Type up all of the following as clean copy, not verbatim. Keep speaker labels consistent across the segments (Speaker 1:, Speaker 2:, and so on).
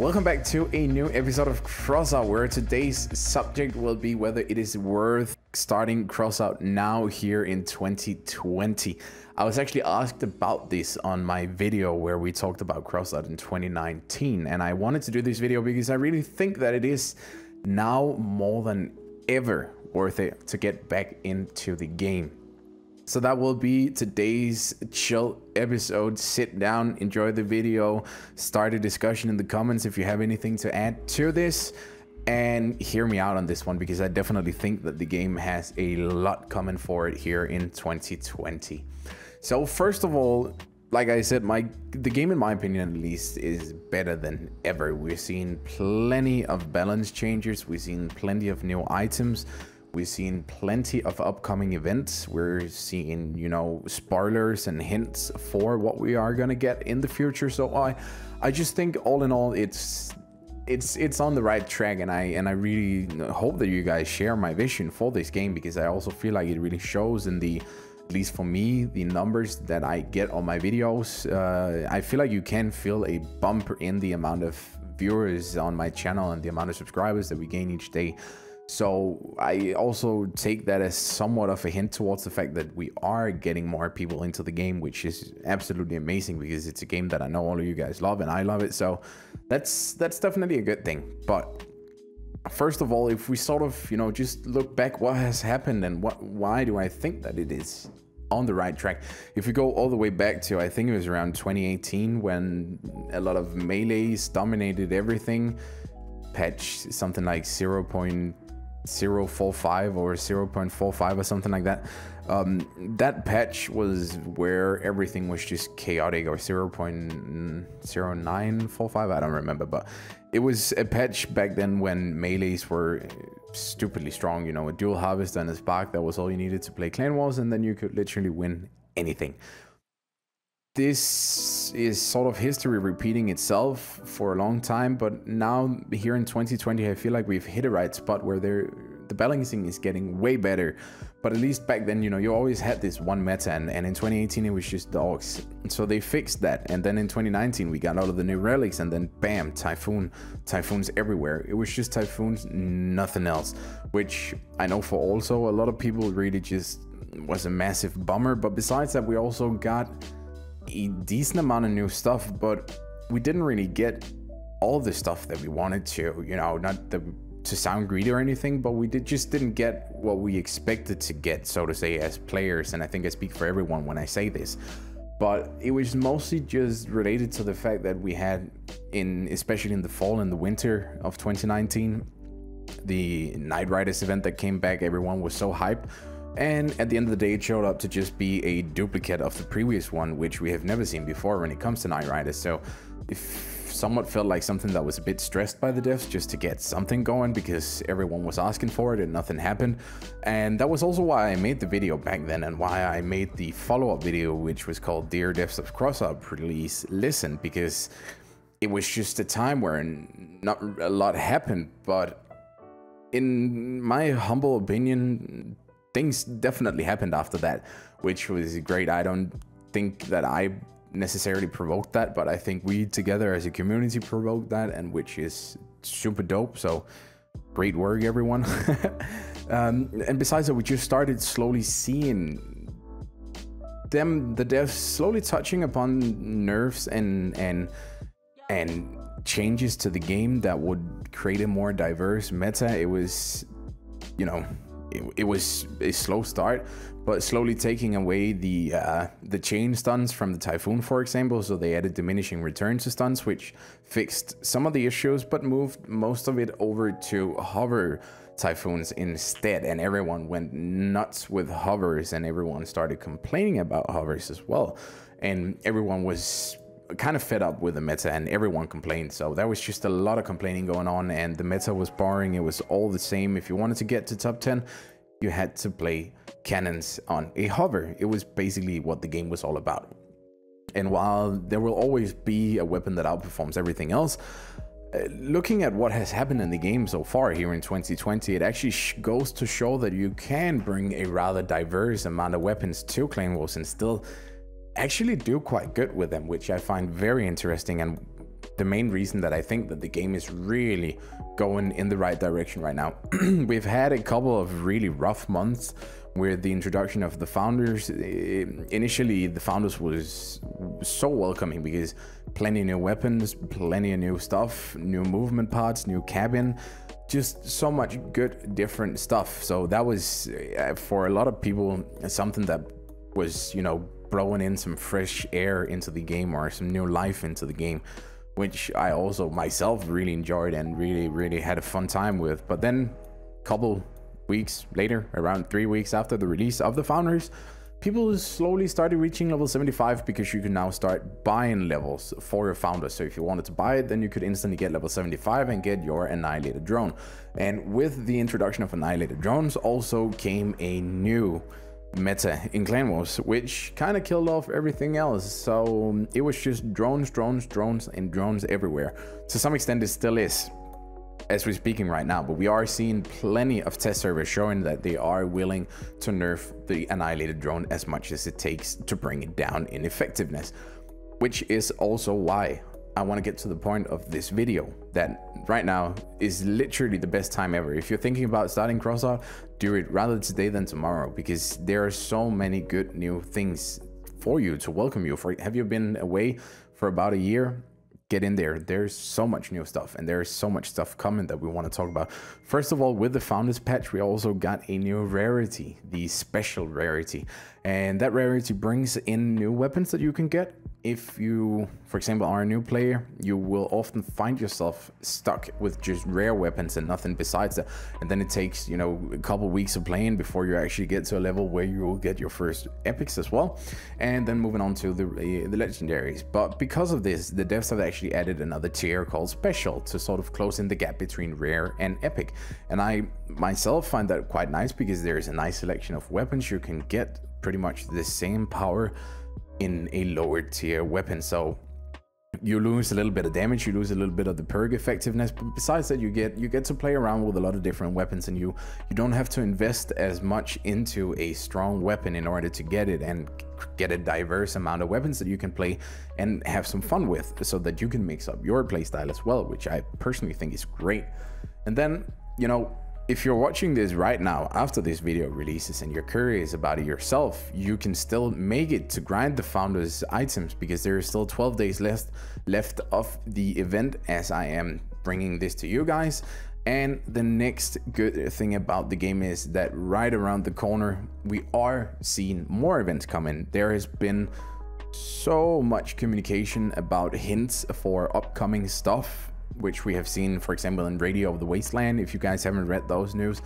Speaker 1: Welcome back to a new episode of Crossout, where today's subject will be whether it is worth starting Crossout now here in 2020. I was actually asked about this on my video where we talked about Crossout in 2019, and I wanted to do this video because I really think that it is now more than ever worth it to get back into the game. So that will be today's chill episode. Sit down, enjoy the video, start a discussion in the comments if you have anything to add to this, and hear me out on this one because I definitely think that the game has a lot coming for it here in 2020. So first of all, like I said, the game, in my opinion at least, is better than ever. We've seen plenty of balance changes, we've seen plenty of new items, we've seen plenty of upcoming events. We're seeing, you know, spoilers and hints for what we are gonna get in the future. So I just think all in all, it's on the right track, and I really hope that you guys share my vision for this game, because I also feel like it really shows in the, at least for me, the numbers that I get on my videos. I feel like you can feel a bump in the amount of viewers on my channel and the amount of subscribers that we gain each day. So I also take that as somewhat of a hint towards the fact that we are getting more people into the game, which is absolutely amazing because it's a game that I know all of you guys love and I love it. So that's definitely a good thing. But first of all, if we sort of, you know, just look back what has happened and why do I think that it is on the right track. If we go all the way back to, I think it was around 2018 when a lot of melees dominated everything. Patch something like 0.045 or 0.45 or something like that. That patch was where everything was just chaotic, or 0.0945, I don't remember, but it was a patch back then when melees were stupidly strong. You know, a dual harvest and a spark, that was all you needed to play clan wars, and then you could literally win anything. This is sort of history repeating itself for a long time, but now here in 2020 I feel like we've hit a right spot where the balancing is getting way better. But at least back then, you know, you always had this one meta, and in 2018 it was just dogs. So they fixed that, and then in 2019 we got all of the new relics, and then bam, typhoons everywhere. It was just typhoons, nothing else, which I know for also a lot of people really just was a massive bummer. But besides that, we also got a decent amount of new stuff, but we didn't really get all the stuff that we wanted to, you know, not to sound greedy or anything, but we just didn't get what we expected to get, so to say, as players. And I think I speak for everyone when I say this, but it was mostly just related to the fact that we had, especially in the fall and the winter of 2019, the Night Riders event that came back. Everyone was so hyped, and at the end of the day it showed up to just be a duplicate of the previous one, which we have never seen before when it comes to Night Riders. So if somewhat felt like something that was a bit stressed by the devs just to get something going, because everyone was asking for it and nothing happened. And that was also why I made the video back then, and why I made the follow-up video, which was called Dear Devs of Crossout, Please Listen, because it was just a time where not a lot happened, but in my humble opinion, things definitely happened after that, which was great. I don't think that I necessarily provoked that, but I think we together as a community provoked that, and which is super dope. So great work, everyone. And besides that, we just started slowly seeing the devs slowly touching upon nerfs and changes to the game that would create a more diverse meta. It was, you know, it was a slow start, but slowly taking away the chain stuns from the Typhoon, for example. So they added diminishing returns to stuns, which fixed some of the issues, but moved most of it over to hover Typhoons instead. And everyone went nuts with hovers, and everyone started complaining about hovers as well. And everyone was kind of fed up with the meta, and everyone complained. So there was just a lot of complaining going on, and the meta was boring. It was all the same. If you wanted to get to top 10, you had to play cannons on a hover. It was basically what the game was all about. And while there will always be a weapon that outperforms everything else, looking at what has happened in the game so far here in 2020, it actually goes to show that you can bring a rather diverse amount of weapons to Clan Wars and still actually do quite good with them, which I find very interesting. And the main reason that I think that the game is really going in the right direction right now. We've had a couple of really rough months with the introduction of the founders. Initially, the founders was so welcoming because plenty of new weapons, plenty of new stuff, new movement parts, new cabin, just so much good different stuff. So that was for a lot of people something that was, you know, blowing in some fresh air into the game or some new life into the game, which I also myself really enjoyed and really had a fun time with. But then a couple weeks later, around 3 weeks after the release of the founders, people slowly started reaching level 75 because you can now start buying levels for your founder. So if you wanted to buy it, then you could instantly get level 75 and get your annihilated drone. And with the introduction of annihilated drones also came a new meta in Clan Wars, which kind of killed off everything else. So it was just drones and drones everywhere. To some extent it still is as we're speaking right now, but we are seeing plenty of test servers showing that they are willing to nerf the annihilated drone as much as it takes to bring it down in effectiveness, which is also why I want to get to the point of this video that right now is literally the best time ever. If you're thinking about starting Crossout, do it rather today than tomorrow, because there are so many good new things for you to welcome you. Have you been away for about a year? Get in there. There's so much new stuff, and there's so much stuff coming that we want to talk about. First of all, with the founders patch, we also got a new rarity, the special rarity, and that rarity brings in new weapons that you can get. If you, for example, are a new player, you will often find yourself stuck with just rare weapons and nothing besides that, and then it takes, you know, a couple weeks of playing before you actually get to a level where you will get your first epics as well, and then moving on to the legendaries. But because of this, the devs have actually added another tier called special to sort of close in the gap between rare and epic, and I myself find that quite nice because there is a nice selection of weapons. You can get pretty much the same power in a lower tier weapon, so you lose a little bit of damage, you lose a little bit of the perk effectiveness, but besides that, you get to play around with a lot of different weapons, and you don't have to invest as much into a strong weapon in order to get it, and get a diverse amount of weapons that you can play and have some fun with, so that you can mix up your playstyle as well, which I personally think is great. And then, you know, if you're watching this right now after this video releases and you're curious about it yourself, you can still make it to grind the founders items, because there is still 12 days left of the event as I am bringing this to you guys. And the next good thing about the game is that right around the corner we are seeing more events coming. There has been so much communication about hints for upcoming stuff, which we have seen, for example, in Radio of the Wasteland. If you guys haven't read those news,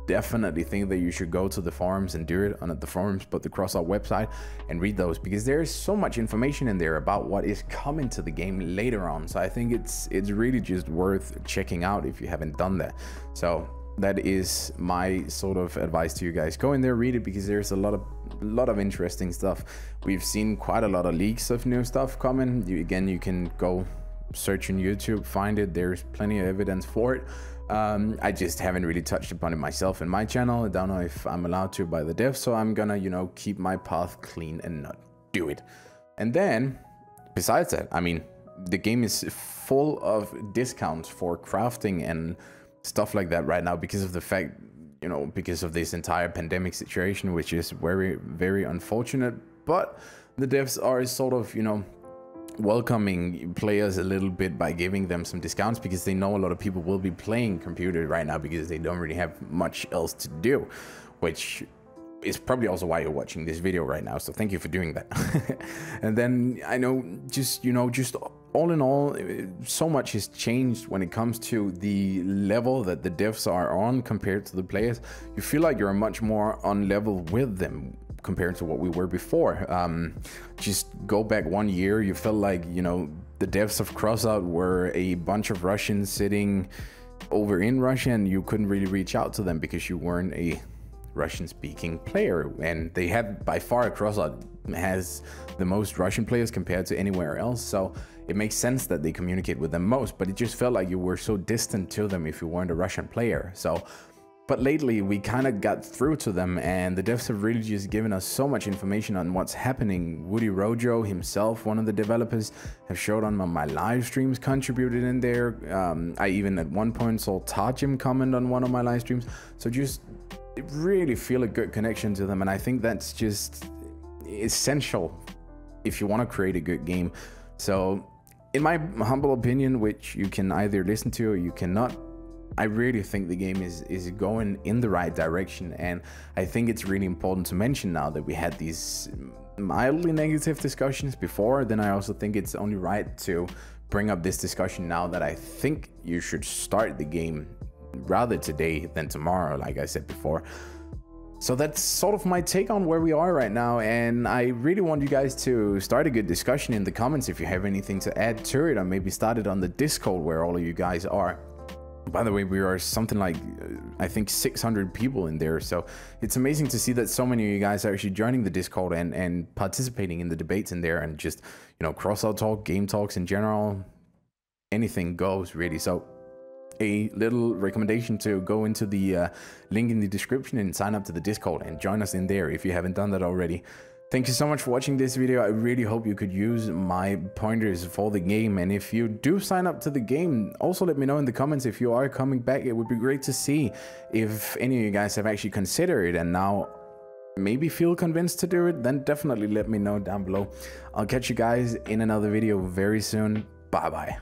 Speaker 1: definitely think that you should go to the forums and do it, on not the forums but the Crossout website, and read those, because there is so much information in there about what is coming to the game later on. So I think it's really just worth checking out if you haven't done that. So that is my sort of advice to you guys. Go in there, read it, because there's a lot of interesting stuff. We've seen quite a lot of leaks of new stuff coming. You can go search on YouTube, find it. There's plenty of evidence for it. I just haven't really touched upon it myself in my channel. I don't know if I'm allowed to by the devs, so I'm gonna, you know, keep my path clean and not do it. And then besides that, I mean, the game is full of discounts for crafting and stuff like that right now, because of the fact, you know, because of this entire pandemic situation, which is very unfortunate. But the devs are sort of, you know, welcoming players a little bit by giving them some discounts, because they know a lot of people will be playing computer right now because they don't really have much else to do, which is probably also why you're watching this video right now. So thank you for doing that. And then I know, just, you know, just all in all, so much has changed when it comes to the level that the devs are on compared to the players. You feel like you're much more on level with them compared to what we were before. Just go back 1 year, you felt like, you know, the devs of Crossout were a bunch of Russians sitting over in Russia, and you couldn't really reach out to them because you weren't a Russian speaking player. And they had, by far, Crossout has the most Russian players compared to anywhere else, so it makes sense that they communicate with them most, but it just felt like you were so distant to them if you weren't a Russian player. So But lately we kind of got through to them, and the devs have really just given us so much information on what's happening. Woody Rojo himself, one of the developers, have showed on my live streams, contributed in there. I even at one point saw Tajim comment on one of my live streams. So just really feel a good connection to them, and I think that's just essential if you want to create a good game. So in my humble opinion, which you can either listen to or you cannot, I really think the game is going in the right direction. And I think it's really important to mention now that we had these mildly negative discussions before, then I also think it's only right to bring up this discussion now, that I think you should start the game rather today than tomorrow, like I said before. So that's sort of my take on where we are right now, and I really want you guys to start a good discussion in the comments if you have anything to add to it, or maybe start it on the Discord where all of you guys are. By the way, we are something like, I think 600 people in there, so it's amazing to see that so many of you guys are actually joining the Discord and participating in the debates in there, and just, you know, Crossout talk, game talks in general, anything goes really. So a little recommendation to go into the link in the description and sign up to the Discord and join us in there if you haven't done that already. Thank you so much for watching this video. I really hope you could use my pointers for the game, and if you do sign up to the game, also let me know in the comments if you are coming back. It would be great to see if any of you guys have actually considered it and now maybe feel convinced to do it. Then definitely let me know down below. I'll catch you guys in another video very soon. Bye bye.